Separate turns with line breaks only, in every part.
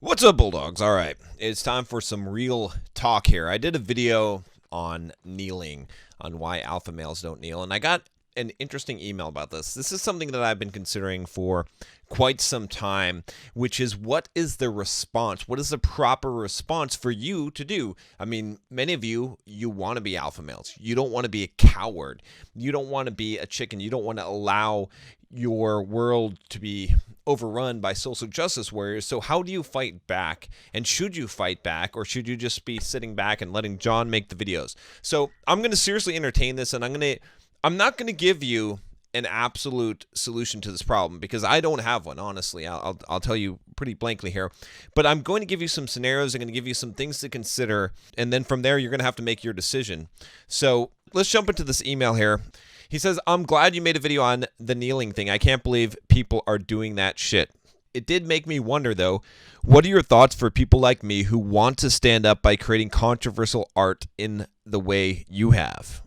What's up, Bulldogs? All right, it's time for some real talk here. I did a video on kneeling, on why alpha males don't kneel, and I got an interesting email about this. This is something that I've been considering for quite some time, which is what is the response? What is the proper response for you to do? I mean, many of you want to be alpha males. You don't want to be a coward. You don't want to be a chicken. You don't want to allow your world to be overrun by social justice warriors. So how do you fight back? And should you fight back, or should you just be sitting back and letting John make the videos? So I'm going to seriously entertain this, and I'm not going to give you an absolute solution to this problem because I don't have one, honestly. I'll tell you pretty blankly here, but I'm going to give you some scenarios. I'm going to give you some things to consider, and then from there you're going to have to make your decision. So let's jump into this email here. He says, I'm glad you made a video on the kneeling thing. I can't believe people are doing that shit. It did make me wonder, though, what are your thoughts for people like me who want to stand up by creating controversial art in the way you have?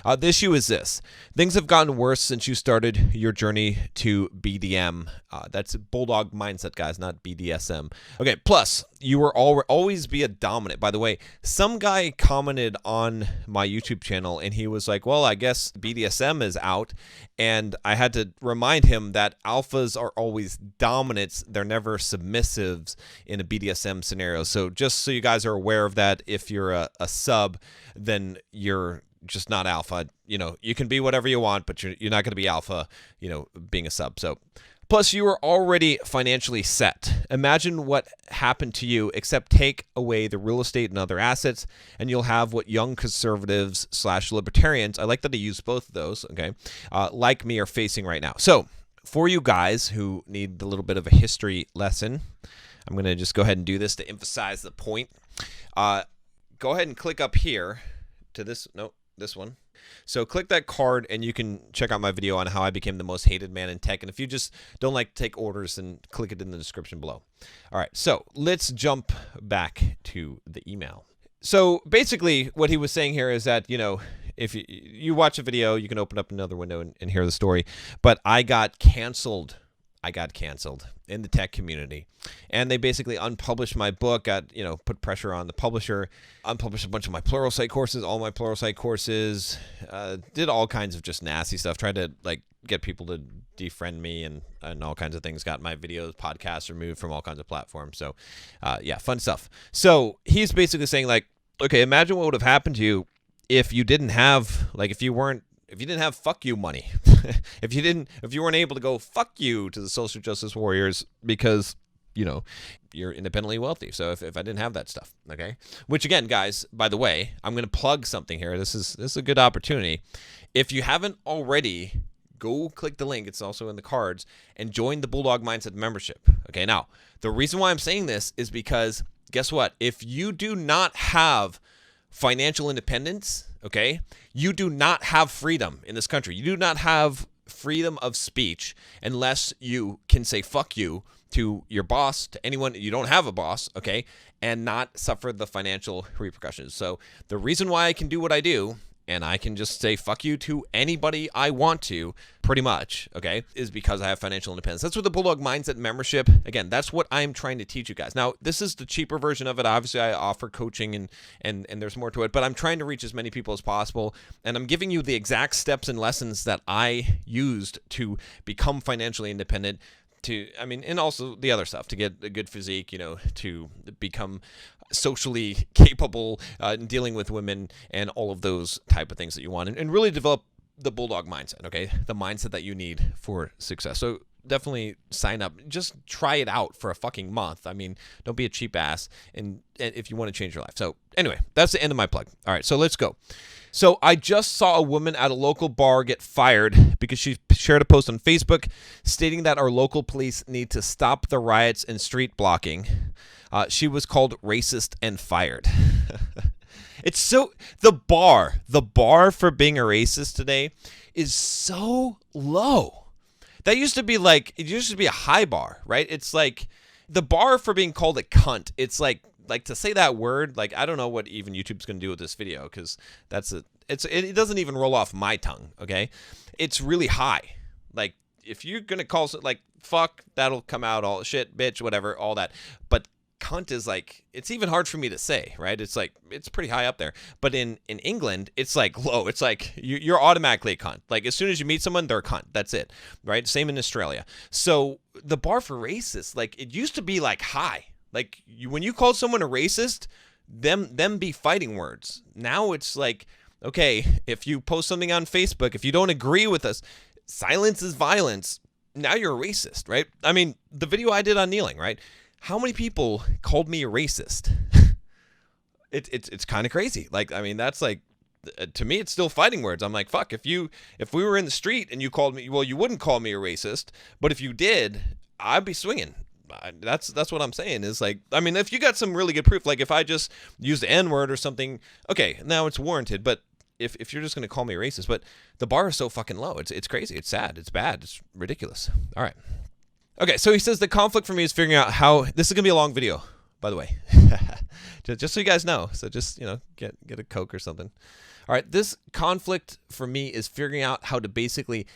The issue is this. Things have gotten worse since you started your journey to BDM. That's Bulldog Mindset, guys, not BDSM. Okay, plus, you will always be a dominant. By the way, some guy commented on my YouTube channel, and he was like, well, I guess BDSM is out. And I had to remind him that alphas are always dominants. They're never submissives in a BDSM scenario. So just so you guys are aware of that, if you're a sub, then you're just not alpha. You know, you can be whatever you want, but you're not going to be alpha, you know, being a sub. So plus you are already financially set. Imagine what happened to you, except take away the real estate and other assets, and you'll have what young conservatives / libertarians, I like that I use both of those, okay, like me, are facing right now. So for you guys who need a little bit of a history lesson, I'm going to just go ahead and do this to emphasize the point. Go ahead and click up here to this one. So click that card and you can check out my video on how I became the most hated man in tech. And if you just don't like to take orders, then click it in the description below. All right, so let's jump back to the email. So basically what he was saying here is that, you know, if you watch a video, you can open up another window and hear the story. But I got canceled in the tech community, and they basically unpublished my book, put pressure on the publisher, unpublished a bunch of my Pluralsight courses, all my Pluralsight courses, did all kinds of just nasty stuff, tried to like get people to defriend me and all kinds of things, got my videos, podcasts removed from all kinds of platforms. So yeah, fun stuff. So he's basically saying like, okay, imagine what would have happened to you if you didn't have, like, if you didn't have fuck you money, if you weren't able to go fuck you to the social justice warriors because, you know, you're independently wealthy. So if I didn't have that stuff, okay? Which again, guys, by the way, I'm going to plug something here. This is a good opportunity. If you haven't already, go click the link. It's also in the cards, and join the Bulldog Mindset membership. Okay, now, the reason why I'm saying this is because guess what? If you do not have financial independence, okay, you do not have freedom in this country. You do not have freedom of speech unless you can say fuck you to your boss, to anyone. You don't have a boss, okay, and not suffer the financial repercussions. So the reason why I can do what I do, and I can just say fuck you to anybody I want to, pretty much, okay, is because I have financial independence. That's what the Bulldog Mindset membership, again, that's what I'm trying to teach you guys. Now, this is the cheaper version of it. Obviously, I offer coaching and there's more to it, but I'm trying to reach as many people as possible, and I'm giving you the exact steps and lessons that I used to become financially independent, and also the other stuff, to get a good physique, you know, to become socially capable in dealing with women and all of those type of things that you want, and really develop the Bulldog mindset, okay? The mindset that you need for success. So definitely sign up. Just try it out for a fucking month. I mean, don't be a cheap ass, and if you want to change your life. So anyway, that's the end of my plug. All right, so let's go. So I just saw a woman at a local bar get fired because she shared a post on Facebook stating that our local police need to stop the riots and street blocking. She was called racist and fired. It's so, the bar for being a racist today is so low. That used to be like, it used to be a high bar, right? It's like the bar for being called a cunt. It's like to say that word, like, I don't know what even YouTube's going to do with this video, because it doesn't even roll off my tongue, okay? It's really high. Like, if you're going to call it like fuck, that'll come out all shit, bitch, whatever, all that. But cunt is like, it's even hard for me to say, right? It's like, it's pretty high up there. But in England, it's like low. It's like you're automatically a cunt. Like as soon as you meet someone, they're a cunt. That's it, right? Same in Australia. So the bar for racist, like it used to be like high. Like when you call someone a racist, them be fighting words. Now it's like, okay, if you post something on Facebook, if you don't agree with us, silence is violence. Now you're a racist, right? I mean, the video I did on kneeling, right? How many people called me a racist? It's kind of crazy. Like, I mean, that's like, to me, it's still fighting words. I'm like, fuck, if we were in the street and you called me, well, you wouldn't call me a racist, but if you did, I'd be swinging. That's what I'm saying is like, I mean, if you got some really good proof, like if I just used the N-word or something, okay, now it's warranted, but if you're just going to call me a racist, but the bar is so fucking low. It's crazy. It's sad. It's bad. It's ridiculous. All right. Okay, so he says the conflict for me is figuring out how, this is going to be a long video, by the way, just so you guys know. So just, get a Coke or something. All right, this conflict for me is figuring out how to basically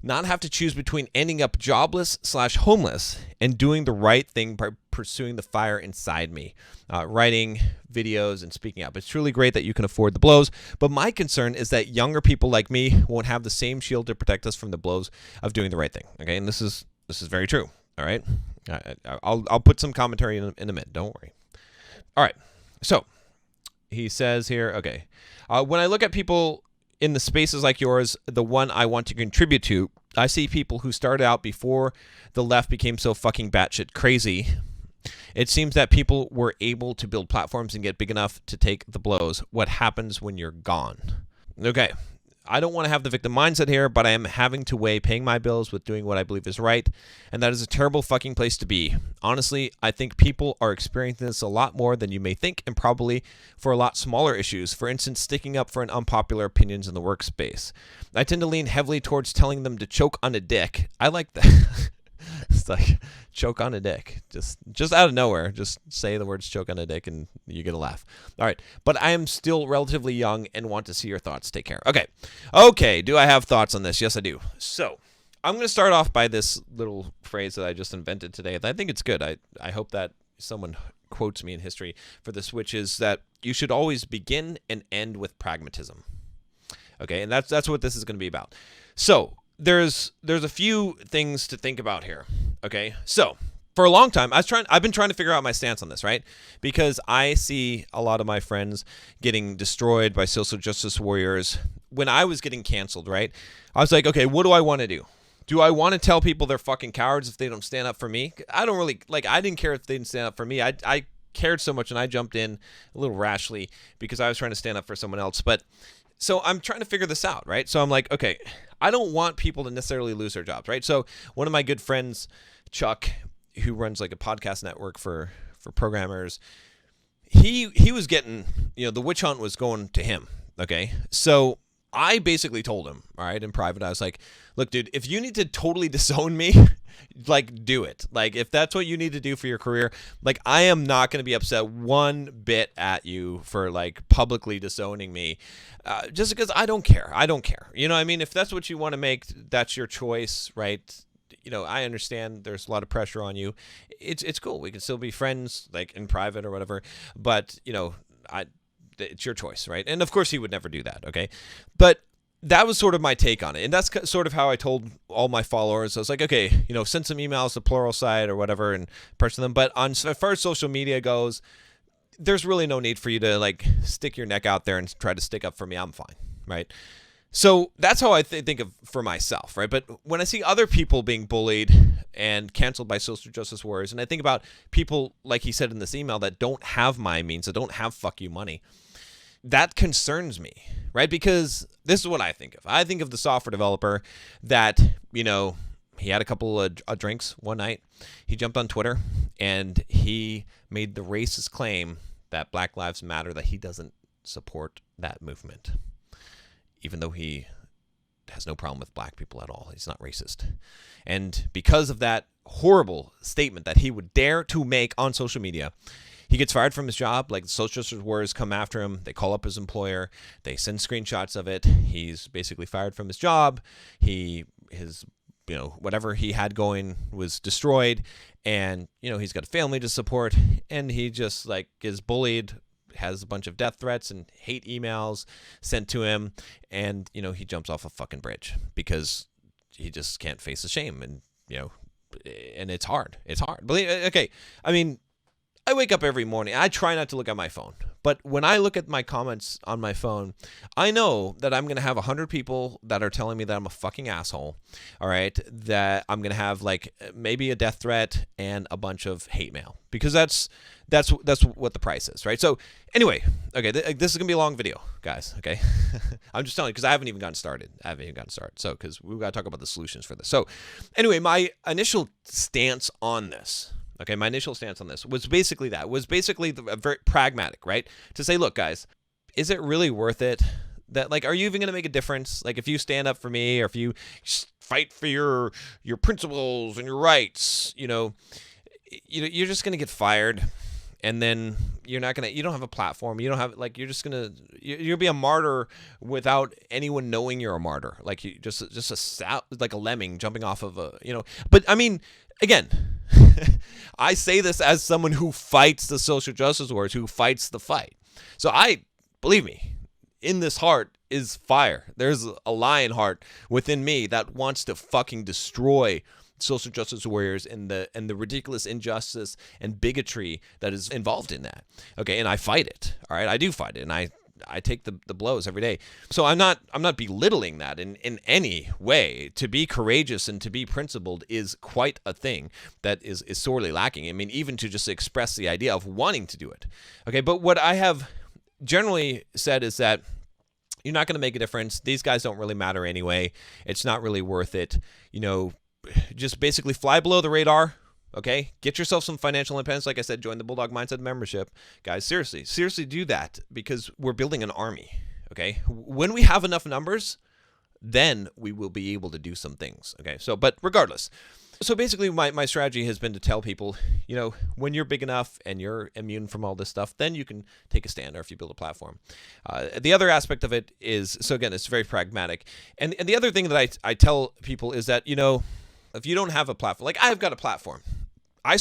not have to choose between ending up jobless/homeless and doing the right thing by pursuing the fire inside me, writing videos and speaking up. It's truly great that you can afford the blows, but my concern is that younger people like me won't have the same shield to protect us from the blows of doing the right thing. Okay, and this is very true. All right, I'll put some commentary in a minute. Don't worry. All right, so he says here, okay, when I look at people in the spaces like yours, the one I want to contribute to, I see people who started out before the left became so fucking batshit crazy. It seems that people were able to build platforms and get big enough to take the blows. What happens when you're gone? Okay, I don't want to have the victim mindset here, but I am having to weigh paying my bills with doing what I believe is right, and that is a terrible fucking place to be. Honestly, I think people are experiencing this a lot more than you may think, and probably for a lot smaller issues. For instance, sticking up for an unpopular opinions in the workspace. I tend to lean heavily towards telling them to choke on a dick. I like that. It's like, choke on a dick. Just out of nowhere. Just say the words choke on a dick and you get a laugh. All right. But I am still relatively young and want to see your thoughts. Take care. Okay. Do I have thoughts on this? Yes, I do. So I'm going to start off by this little phrase that I just invented today. I think it's good. I hope that someone quotes me in history for this, which is that you should always begin and end with pragmatism. Okay. And that's what this is going to be about. So there's a few things to think about here. Okay, so for a long time, I've been trying to figure out my stance on this, right? Because I see a lot of my friends getting destroyed by social justice warriors. When I was getting canceled, right, I was like, okay, what do I want to do? Do I want to tell people they're fucking cowards if they don't stand up for me? I don't really, I didn't care if they didn't stand up for me. I cared so much, and I jumped in a little rashly because I was trying to stand up for someone else. But so I'm trying to figure this out, right? So I'm like, okay, I don't want people to necessarily lose their jobs, right? So one of my good friends, Chuck, who runs like a podcast network for programmers, he was getting, the witch hunt was going to him, okay? So I basically told him, all right, in private, I was like, look, dude, if you need to totally disown me, like, do it. Like, if that's what you need to do for your career, like, I am not going to be upset one bit at you for, like, publicly disowning me, just because I don't care. I don't care. You know what I mean? If that's what you want to make, that's your choice, right? I understand there's a lot of pressure on you. It's cool. We can still be friends, like, in private or whatever, but, it's your choice, right? And, of course, he would never do that, okay? But that was sort of my take on it. And that's sort of how I told all my followers. I was like, okay, send some emails to Plural Site or whatever and person them. But as far as social media goes, there's really no need for you to, like, stick your neck out there and try to stick up for me. I'm fine, right? So that's how I think of for myself, right? But when I see other people being bullied and canceled by social justice warriors, and I think about people, like he said in this email, that don't have my means, that don't have fuck you money, that concerns me, right? Because this is what I think of. I think of the software developer that, he had a couple of drinks one night. He jumped on Twitter and he made the racist claim that Black Lives Matter, that he doesn't support that movement, even though he has no problem with black people at all. He's not racist. And because of that horrible statement that he would dare to make on social media, he gets fired from his job. Like, the social justice warriors come after him. They call up his employer. They send screenshots of it. He's basically fired from his job. His whatever he had going was destroyed, and he's got a family to support, and he just like is bullied, has a bunch of death threats and hate emails sent to him, and he jumps off a fucking bridge because he just can't face the shame, and and it's hard. Okay, I mean, I wake up every morning. I try not to look at my phone. But when I look at my comments on my phone, I know that I'm going to have 100 people that are telling me that I'm a fucking asshole, all right, that I'm going to have like maybe a death threat and a bunch of hate mail, because that's what the price is, right? So anyway, okay, this is going to be a long video, guys, okay? I'm just telling you because I haven't even gotten started. So because we've got to talk about the solutions for this. So anyway, my initial stance on this, was basically very pragmatic, right? To say, look, guys, is it really worth it? That, like, are you even going to make a difference? Like, if you stand up for me, or if you fight for your principles and your rights, you're just going to get fired, and then you don't have a platform. You don't have, like, you'll be a martyr without anyone knowing you're a martyr. Like, you just like a lemming jumping off of But I mean, again, I say this as someone who fights the social justice wars, who fights the fight. So believe me, in this heart is fire. There's a lion heart within me that wants to fucking destroy social justice warriors and the ridiculous injustice and bigotry that is involved in that. Okay, and I fight it. All right, I do fight it, and I take the blows every day. So I'm not belittling that in any way. To be courageous and to be principled is quite a thing that is sorely lacking. I mean, even to just express the idea of wanting to do it. Okay, but what I have generally said is that you're not going to make a difference. These guys don't really matter anyway. It's not really worth it. Just basically fly below the radar. Okay, get yourself some financial independence. Like I said, join the Bulldog Mindset membership. Guys, seriously do that, because we're building an army. Okay, when we have enough numbers, then we will be able to do some things. Okay, but regardless. So basically my strategy has been to tell people, when you're big enough and you're immune from all this stuff, then you can take a stand, or if you build a platform. The other aspect of it is, so again, it's very pragmatic. And the other thing that I tell people is that, if you don't have a platform, like I've got a platform, I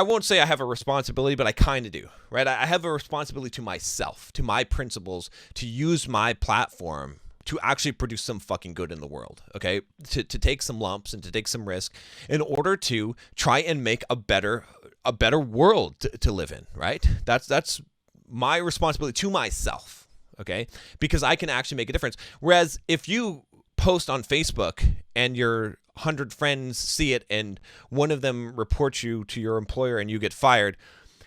won't say I have a responsibility, but I kind of do, right? I have a responsibility to myself, to my principles, to use my platform to actually produce some fucking good in the world, okay? To take some lumps and to take some risk in order to try and make a better world to live in, right? That's my responsibility to myself, okay? Because I can actually make a difference. Whereas if you post on Facebook and your 100 friends see it and one of them reports you to your employer and you get fired,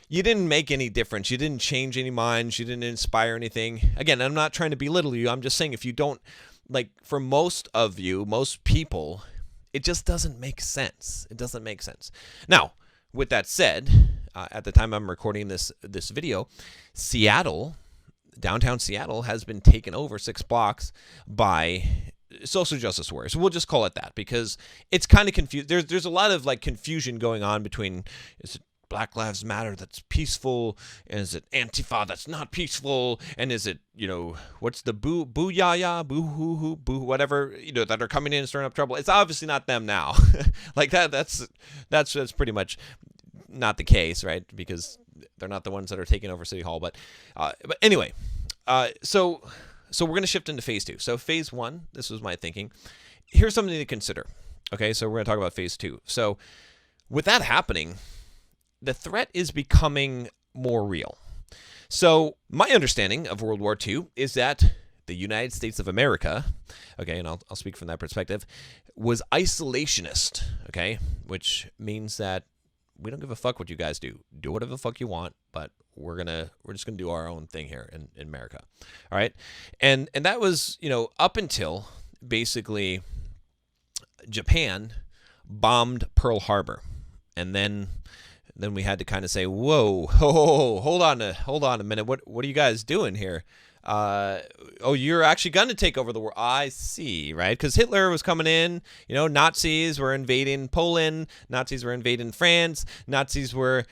you didn't make any difference. You didn't change any minds. You didn't inspire anything. Again, I'm not trying to belittle you. I'm just saying, if you don't, like, for most people, it just doesn't make sense. It doesn't make sense. Now, with that said, at the time I'm recording this video, downtown Seattle has been taken over 6 blocks by social justice warriors. We'll just call it that, because it's kind of confused. There's a lot of like confusion going on between, is it Black Lives Matter that's peaceful, and is it Antifa that's not peaceful, and is it, what's the boo yaya, boo hoo hoo, boo whatever, that are coming in and stirring up trouble. It's obviously not them now. Like that's pretty much not the case, right? Because they're not the ones that are taking over City Hall. But anyway, so we're going to shift into phase 2. So phase 1, this was my thinking. Here's something to consider. Okay, so we're going to talk about phase 2. So with that happening, the threat is becoming more real. So my understanding of World War II is that the United States of America, okay, and I'll speak from that perspective, was isolationist, okay, which means that we don't give a fuck what you guys do. Do whatever the fuck you want, but we're just gonna do our own thing here in America. All right. And that was, up until basically Japan bombed Pearl Harbor. And then we had to kind of say, whoa, hold on a minute. What are you guys doing here? oh, you're actually going to take over the world. I see, right? Because Hitler was coming in, Nazis were invading Poland, Nazis were invading France, Nazis were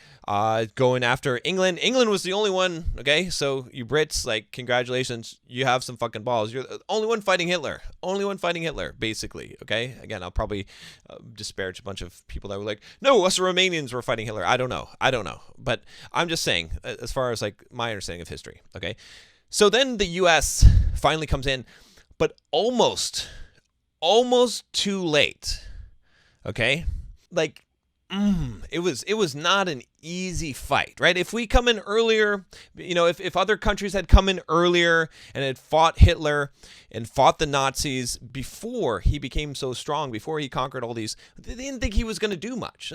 going after England. England was the only one, okay? So you Brits, like, congratulations, you have some fucking balls. You're the only one fighting Hitler. Only one fighting Hitler, basically, okay? Again, I'll probably disparage a bunch of people that were like, no, us Romanians were fighting Hitler. I don't know. But I'm just saying, as far as, like, my understanding of history, okay? So then the U.S. finally comes in, but almost too late, okay? Like, it was not an easy fight, right? If we come in earlier, if other countries had come in earlier and had fought Hitler and fought the Nazis before he became so strong, before he conquered all these, they didn't think he was going to do much.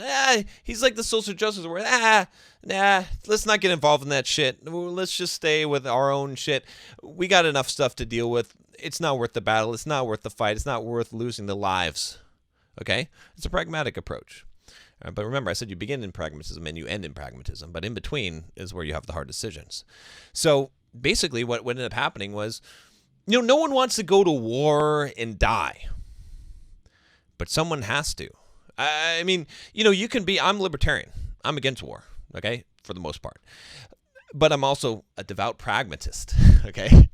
He's like the social justice warrior. Let's not get involved in that shit. Let's just stay with our own shit. We got enough stuff to deal with. It's not worth the battle. It's not worth the fight. It's not worth losing the lives. Okay? It's a pragmatic approach. But remember, I said you begin in pragmatism and you end in pragmatism. But in between is where you have the hard decisions. So basically what ended up happening was, no one wants to go to war and die. But someone has to. I mean, you can be, I'm libertarian. I'm against war, okay, for the most part. But I'm also a devout pragmatist, okay?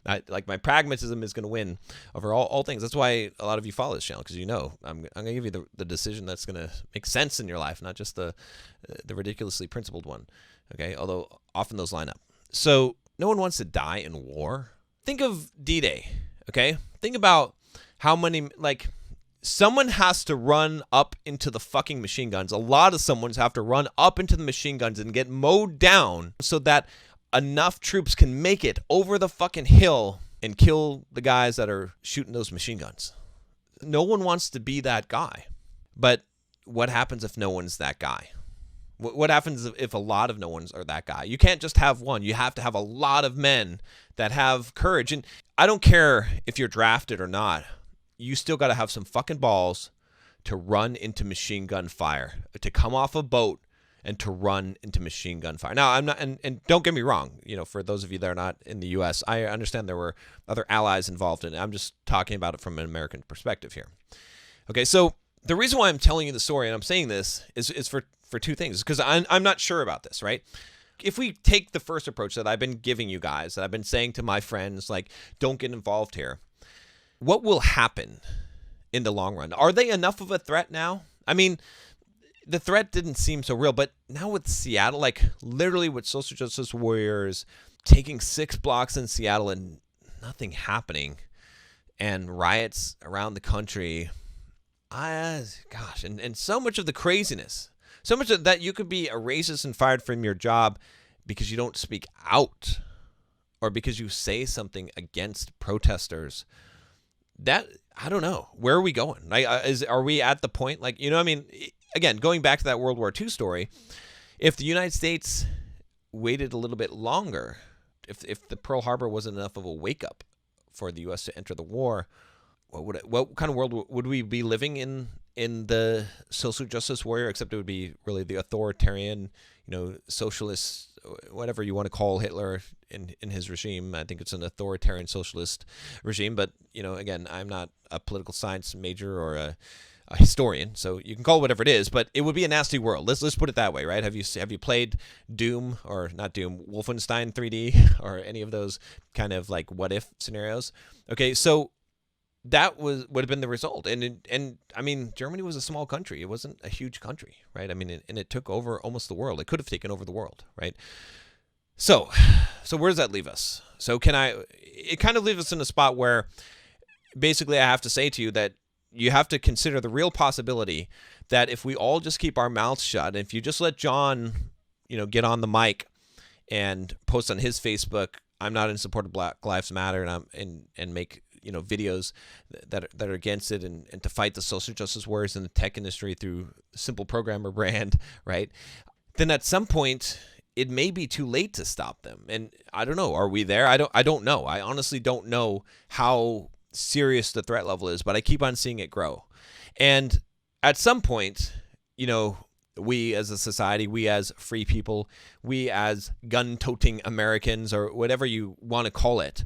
Like, my pragmatism is going to win over all things. That's why a lot of you follow this channel, because I'm going to give you the decision that's going to make sense in your life, not just the ridiculously principled one, okay? Although often those line up. So no one wants to die in war. Think of D-Day, okay? Think about how many, like, someone has to run up into the fucking machine guns. A lot of someones have to run up into the machine guns and get mowed down so that enough troops can make it over the fucking hill and kill the guys that are shooting those machine guns. No one wants to be that guy. But what happens if no one's that guy? What happens if a lot of no ones are that guy? You can't just have one. You have to have a lot of men that have courage. And I don't care if you're drafted or not. You still got to have some fucking balls to run into machine gun fire, to come off a boat and to run into machine gun fire. Now, I'm not, and don't get me wrong, for those of you that are not in the U.S., I understand there were other allies involved in it. I'm just talking about it from an American perspective here. Okay, so the reason why I'm telling you the story and I'm saying this is for two things, because I'm not sure about this, right? If we take the first approach that I've been giving you guys, that I've been saying to my friends, like, don't get involved here, what will happen in the long run? Are they enough of a threat now? I mean, the threat didn't seem so real, but now with Seattle, like, literally with social justice warriors taking 6 blocks in Seattle and nothing happening, and riots around the country, and so much of the craziness, so much of that you could be a racist and fired from your job because you don't speak out or because you say something against protesters. That, I don't know. Where are we going? Like, are we at the point, like, I mean, again, going back to that World War II story, if the United States waited a little bit longer, if the Pearl Harbor wasn't enough of a wake-up for the U.S. to enter the war, what kind of world would we be living in the social justice warrior, except it would be really the authoritarian, socialist, whatever you want to call Hitler in his regime. I think it's an authoritarian socialist regime, but, again, I'm not a political science major or a historian, so you can call it whatever it is, but it would be a nasty world. Let's put it that way, right? Have you played Doom, or not Doom, Wolfenstein 3D, or any of those kind of like what if scenarios? Okay, so that would have been the result, and I mean, Germany was a small country. It wasn't a huge country, right? I mean, and it took over almost the world. It could have taken over the world, right? So where does that leave us? It kind of leaves us in a spot where basically I have to say to you that you have to consider the real possibility that if we all just keep our mouths shut, and if you just let John, get on the mic and post on his Facebook, I'm not in support of Black Lives Matter, and make videos that are against it, and to fight the social justice warriors in the tech industry through Simple Programmer brand, right? Then at some point it may be too late to stop them. And I don't know, are we there? I don't know. I honestly don't know how serious the threat level is, but I keep on seeing it grow. And at some point, We as a society, we as free people, we as gun-toting Americans, or whatever you want to call it,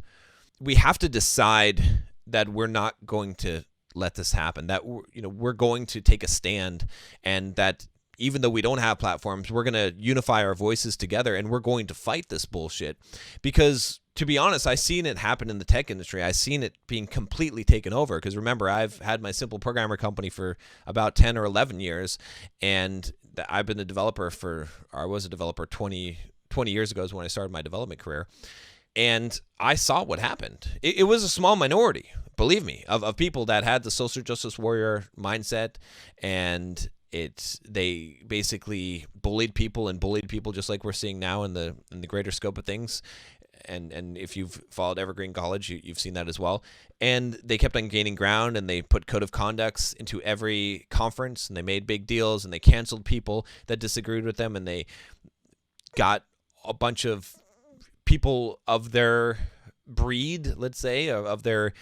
we have to decide that we're not going to let this happen, that we're going to take a stand, and that even though we don't have platforms, we're going to unify our voices together, and we're going to fight this bullshit. Because to be honest, I've seen it happen in the tech industry. I've seen it being completely taken over. Because remember, I've had my simple programmer company for about 10 or 11 years, and I've been a developer I was a developer 20 years ago is when I started my development career. And I saw what happened. It was a small minority, believe me, of people that had the social justice warrior mindset, and they basically bullied people just like we're seeing now in the greater scope of things. And if you've followed Evergreen College, you've seen that as well. And they kept on gaining ground, and they put code of conducts into every conference, and they made big deals, and they canceled people that disagreed with them, and they got a bunch of people of their breed, let's say, of their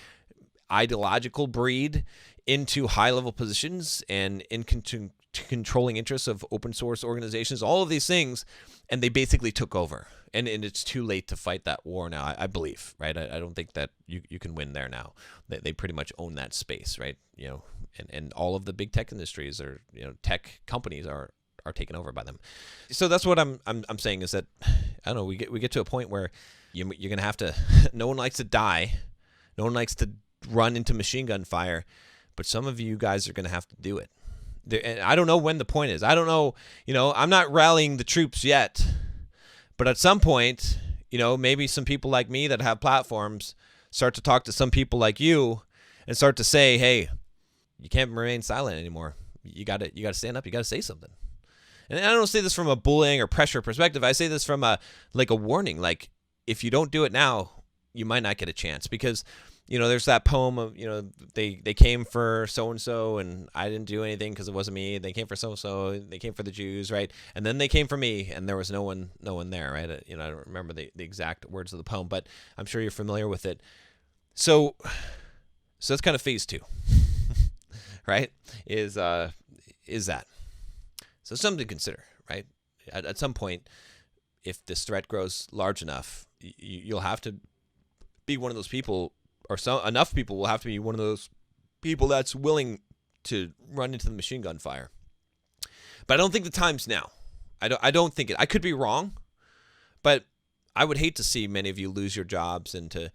ideological breed, into high-level positions and into controlling interests of open source organizations, all of these things, and they basically took over. And it's too late to fight that war now, I believe, right? I don't think that you can win there now. They pretty much own that space, right? And all of the big tech industries or tech companies are taken over by them. So that's what I'm saying is that, I don't know, we get to a point where you're going to have to, no one likes to die. No one likes to run into machine gun fire, but some of you guys are going to have to do it. And I don't know when the point is. I don't know, I'm not rallying the troops yet, but at some point, maybe some people like me that have platforms start to talk to some people like you and start to say, hey, you can't remain silent anymore. You got to stand up. You got to say something. And I don't say this from a bullying or pressure perspective. I say this from a warning. Like, if you don't do it now, you might not get a chance. Because, there's that poem of, they came for so-and-so and I didn't do anything because it wasn't me. They came for so-and-so. They came for the Jews, right? And then they came for me and there was no one there, right? I don't remember the exact words of the poem, but I'm sure you're familiar with it. So that's kind of phase 2, right? Is that. So something to consider, right? At some point, if this threat grows large enough, you'll have to be one of those people, or enough people will have to be one of those people that's willing to run into the machine gun fire. But I don't think the time's now. I don't think it. I could be wrong, but I would hate to see many of you lose your jobs and to,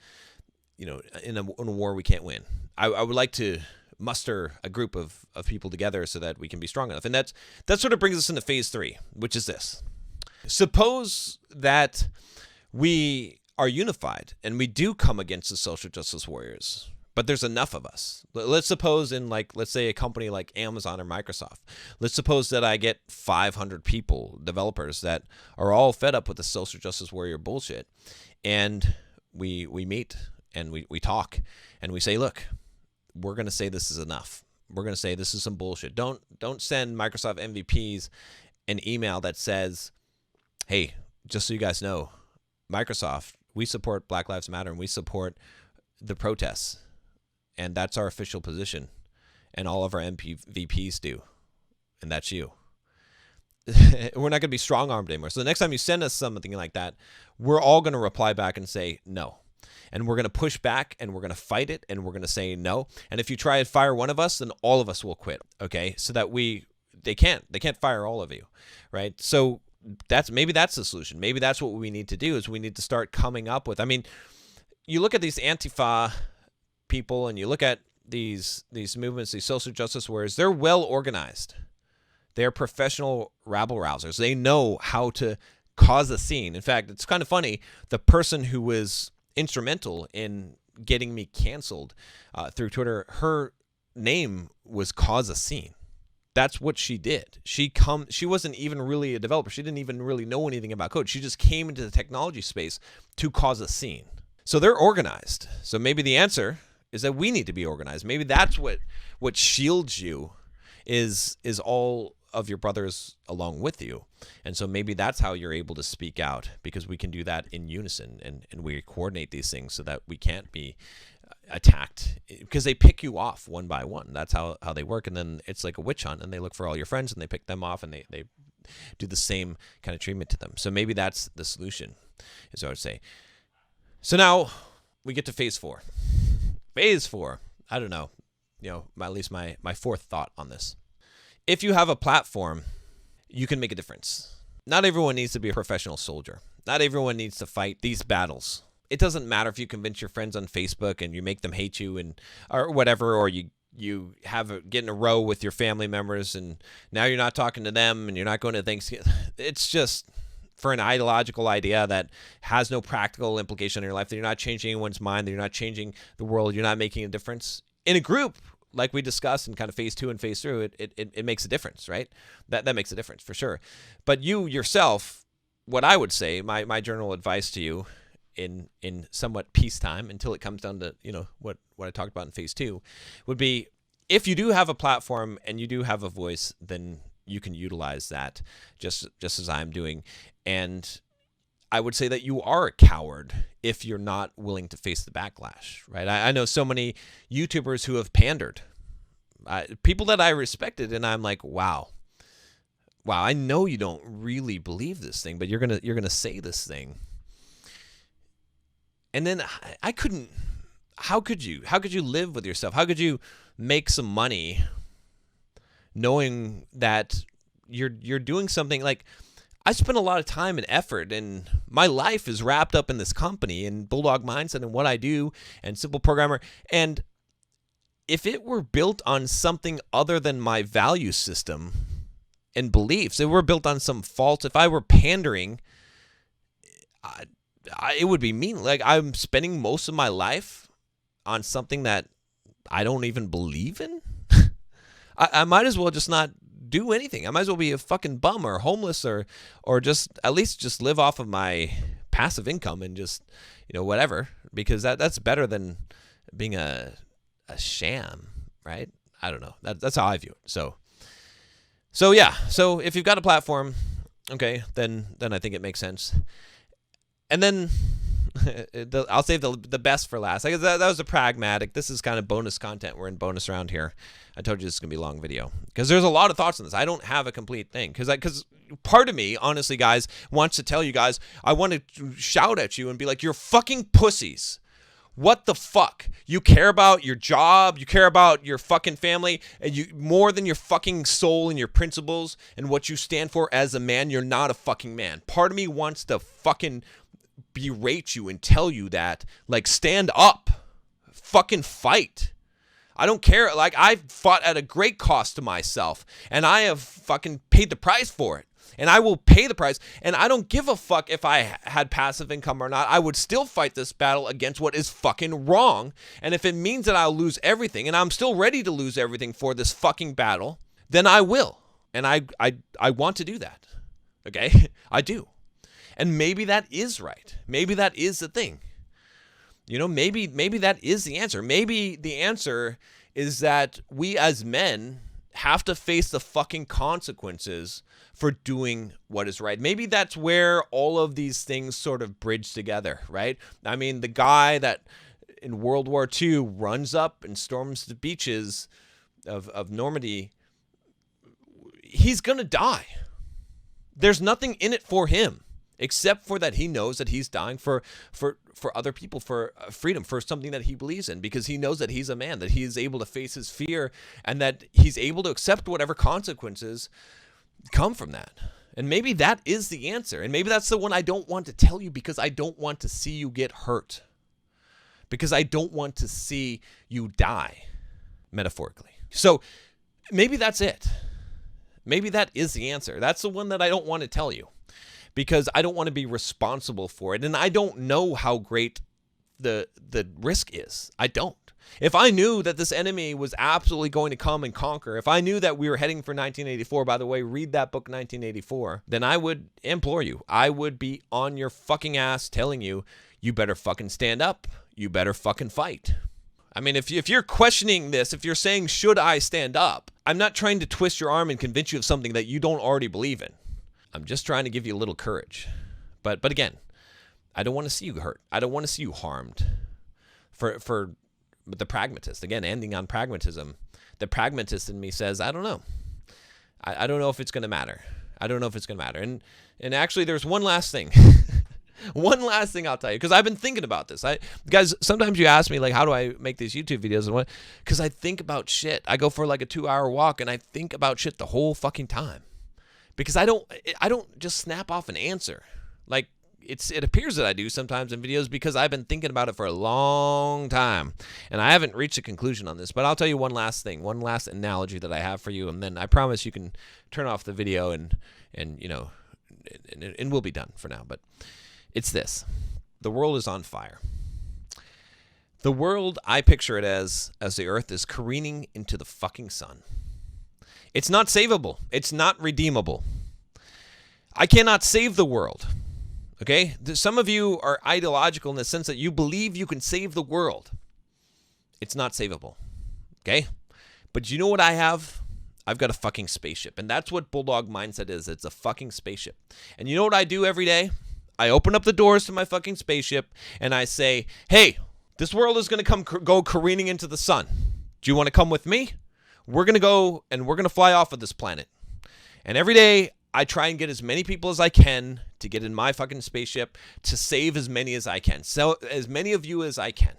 in a war we can't win. I would like to muster a group of people together so that we can be strong enough. And that sort of brings us into phase 3, which is this. Suppose that we are unified and we do come against the social justice warriors, but there's enough of us. Let's suppose let's say a company like Amazon or Microsoft. Let's suppose that I get 500 people, developers, that are all fed up with the social justice warrior bullshit. And we meet and we talk and we say, look, we're going to say this is enough. We're going to say this is some bullshit. Don't send Microsoft MVPs an email that says, hey, just so you guys know, Microsoft, we support Black Lives Matter and we support the protests. And that's our official position. And all of our MVPs do. And that's you. We're not going to be strong-armed anymore. So the next time you send us something like that, we're all going to reply back and say no. And we're going to push back and we're going to fight it and we're going to say no. And if you try to fire one of us, then all of us will quit. Okay. So that they can't fire all of you. Right. So maybe that's the solution. Maybe that's what we need to do is we need to start coming up with, you look at these Antifa people and you look at these movements, these social justice warriors, they're well organized. They're professional rabble rousers. They know how to cause a scene. In fact, it's kind of funny. The person who was instrumental in getting me canceled through Twitter, her name was Cause a Scene. That's what she did. She wasn't even really a developer. She didn't even really know anything about code. She just came into the technology space to cause a scene. So they're organized. So maybe the answer is that we need to be organized. Maybe that's what shields you is all of your brothers along with you. And so maybe that's how you're able to speak out, because we can do that in unison and we coordinate these things so that we can't be attacked because they pick you off one by one. That's how they work. And then it's like a witch hunt, and they look for all your friends and they pick them off, and they do the same kind of treatment to them. So maybe that's the solution, is what I would say. So now we get to phase 4. Phase 4. I don't know. At least my fourth thought on this. If you have a platform, you can make a difference. Not everyone needs to be a professional soldier. Not everyone needs to fight these battles. It doesn't matter if you convince your friends on Facebook and you make them hate you or whatever, or you get in a row with your family members and now you're not talking to them and you're not going to Thanksgiving. It's just for an ideological idea that has no practical implication in your life, that you're not changing anyone's mind, that you're not changing the world, you're not making a difference. In a group, like we discussed in kind of phase 2 and phase 3, it makes a difference, right? That makes a difference for sure. But you yourself, what I would say, my general advice to you in somewhat peacetime until it comes down to, what I talked about in phase 2 would be, if you do have a platform and you do have a voice, then you can utilize that just as I'm doing. And I would say that you are a coward if you're not willing to face the backlash, right? I know so many YouTubers who have pandered, people that I respected, and I'm like, wow, I know you don't really believe this thing, but you're gonna say this thing. And then I couldn't. How could you live with yourself? How could you make some money knowing that you're doing something like, I spent a lot of time and effort, and my life is wrapped up in this company and Bulldog Mindset and what I do and Simple Programmer. And if it were built on something other than my value system and beliefs, it were built on some faults, if I were pandering, it would be mean. Like, I'm spending most of my life on something that I don't even believe in. I might as well just not do anything. I might as well be a fucking bum or homeless or just at least just live off of my passive income and just, whatever, because that's better than being a sham, right? I don't know. That's how I view it. So yeah. So if you've got a platform, okay, then I think it makes sense. And then I'll save the best for last. That was a pragmatic. This is kind of bonus content. We're in bonus round here. I told you this is going to be a long video because there's a lot of thoughts on this. I don't have a complete thing because part of me, honestly, guys, wants to tell you guys, I want to shout at you and be like, you're fucking pussies. What the fuck? You care about your job, you care about your fucking family, and you more than your fucking soul and your principles and what you stand for as a man. You're not a fucking man. Part of me wants to fucking berate you and tell you that, like, stand up, fucking fight. I don't care. Like, I fought at a great cost to myself, and I have fucking paid the price for it, and I will pay the price, and I don't give a fuck if I had passive income or not. I would still fight this battle against what is fucking wrong, and if it means that I'll lose everything, and I'm still ready to lose everything for this fucking battle, then I will, and I want to do that, okay? I do. And maybe that is right. Maybe that is the thing. Maybe that is the answer. Maybe the answer is that we as men have to face the fucking consequences for doing what is right. Maybe that's where all of these things sort of bridge together, right? I mean, the guy that in World War II runs up and storms the beaches of Normandy, he's going to die. There's nothing in it for him, except for that he knows that he's dying for other people, for freedom, for something that he believes in, because he knows that he's a man, that he is able to face his fear, and that he's able to accept whatever consequences come from that. And maybe that is the answer. And maybe that's the one I don't want to tell you, because I don't want to see you get hurt, because I don't want to see you die, metaphorically. So maybe that's it. Maybe that is the answer. That's the one that I don't want to tell you, because I don't want to be responsible for it. And I don't know how great the risk is. I don't. If I knew that this enemy was absolutely going to come and conquer, if I knew that we were heading for 1984, by the way, read that book 1984, then I would implore you. I would be on your fucking ass telling you, you better fucking stand up. You better fucking fight. I mean, if you're questioning this, if you're saying, should I stand up? I'm not trying to twist your arm and convince you of something that you don't already believe in. I'm just trying to give you a little courage. But again, I don't want to see you hurt. I don't want to see you harmed for But the pragmatist, again, ending on pragmatism, the pragmatist in me says, I don't know. I don't know if it's going to matter. I don't know if it's going to matter. And actually, there's one last thing. One last thing I'll tell you, because I've been thinking about this. Guys, sometimes you ask me, like, how do I make these YouTube videos and what? Because I think about shit. I go for like a 2-hour walk, and I think about shit the whole fucking time. Because I don't just snap off an answer. Like, it appears that I do sometimes in videos because I've been thinking about it for a long time. And I haven't reached a conclusion on this. But I'll tell you one last thing, one last analogy that I have for you. And then I promise you can turn off the video and you know, and we'll be done for now. But it's this. The world is on fire. The world, I picture it as the earth is careening into the fucking sun. It's not savable. It's not redeemable. I cannot save the world. Okay? Some of you are ideological in the sense that you believe you can save the world. It's not savable. Okay? But you know what I have? I've got a fucking spaceship. And that's what Bulldog Mindset is. It's a fucking spaceship. And you know what I do every day? I open up the doors to my fucking spaceship and I say, hey, this world is going to go careening into the sun. Do you want to come with me? We're going to go and we're going to fly off of this planet. And every day I try and get as many people as I can to get in my fucking spaceship to save as many as I can. So as many of you as I can.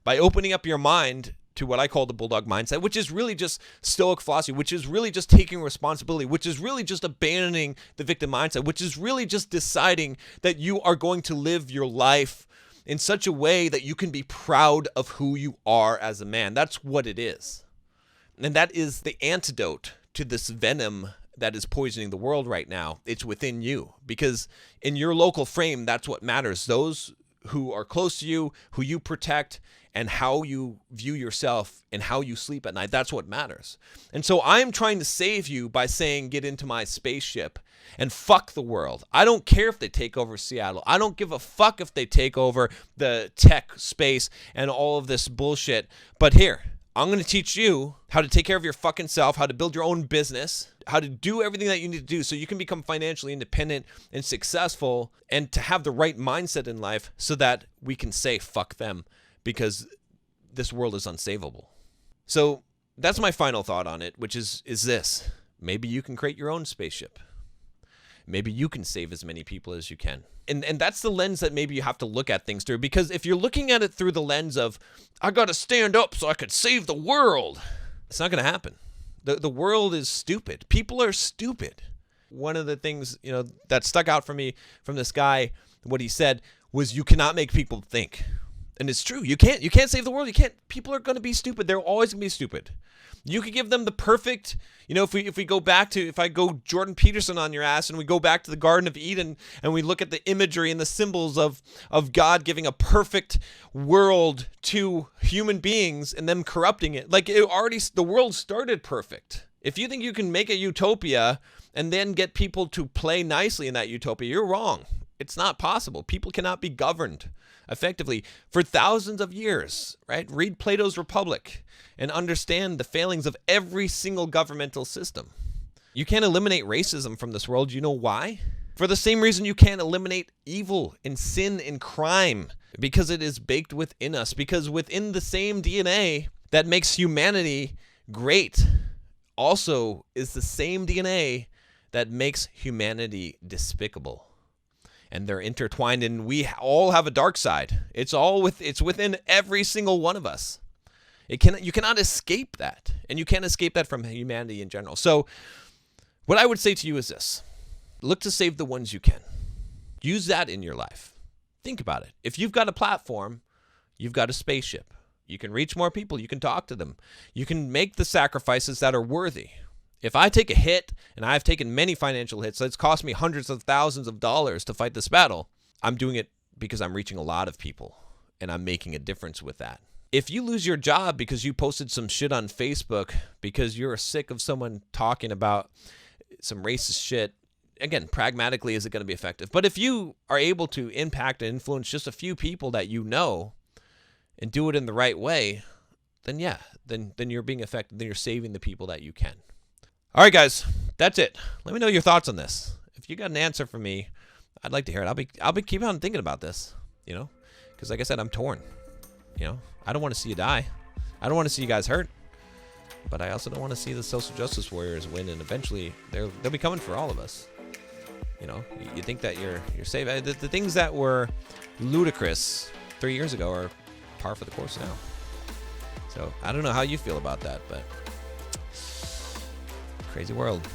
By opening up your mind to what I call the Bulldog Mindset, which is really just stoic philosophy, which is really just taking responsibility, which is really just abandoning the victim mindset, which is really just deciding that you are going to live your life in such a way that you can be proud of who you are as a man. That's what it is. And that is the antidote to this venom that is poisoning the world right now. It's within you, because in your local frame, that's what matters. Those who are close to you, who you protect, and how you view yourself and how you sleep at night, that's what matters. And so I'm trying to save you by saying, get into my spaceship and fuck the world. I don't care if they take over Seattle. I don't give a fuck if they take over the tech space and all of this bullshit. But here, I'm going to teach you how to take care of your fucking self, how to build your own business, how to do everything that you need to do so you can become financially independent and successful, and to have the right mindset in life so that we can say fuck them, because this world is unsavable. So that's my final thought on it, which is this. Maybe you can create your own spaceship. Maybe you can save as many people as you can. And that's the lens that maybe you have to look at things through, because if you're looking at it through the lens of, I got to stand up so I could save the world, it's not going to happen. The world is stupid. People are stupid. One of the things, you know, that stuck out for me from this guy, what he said was, you cannot make people think. And it's true. You can't save the world. You can't. People are going to be stupid. They're always going to be stupid. You could give them the perfect, you know, if I go Jordan Peterson on your ass and we go back to the Garden of Eden and we look at the imagery and the symbols of God giving a perfect world to human beings and them corrupting it. Like, the world started perfect. If you think you can make a utopia and then get people to play nicely in that utopia, you're wrong. It's not possible. People cannot be governed effectively for thousands of years, right? Read Plato's Republic and understand the failings of every single governmental system. You can't eliminate racism from this world. You know why? For the same reason you can't eliminate evil and sin and crime, because it is baked within us, because within the same DNA that makes humanity great also is the same DNA that makes humanity despicable. And they're intertwined, and we all have a dark side. It's within every single one of us. You cannot escape that, and you can't escape that from humanity in general. So what I would say to you is this. Look to save the ones you can. Use that in your life. Think about it. If you've got a platform, you've got a spaceship. You can reach more people. You can talk to them. You can make the sacrifices that are worthy. If I take a hit, and I've taken many financial hits, so it's cost me hundreds of thousands of dollars to fight this battle, I'm doing it because I'm reaching a lot of people, and I'm making a difference with that. If you lose your job because you posted some shit on Facebook because you're sick of someone talking about some racist shit, again, pragmatically, is it going to be effective? But if you are able to impact and influence just a few people that you know and do it in the right way, then yeah, then you're being effective. Then you're saving the people that you can. All right, guys, that's it. Let me know your thoughts on this. If you got an answer for me, I'd like to hear it. I'll be keep on thinking about this, you know, because like I said, I'm torn. I don't want to see you die. I don't want to see you guys hurt. But I also don't want to see the social justice warriors win, and eventually they'll be coming for all of us. You think that you're safe. The things that were ludicrous 3 years ago are par for the course now. So I don't know how you feel about that, but crazy world.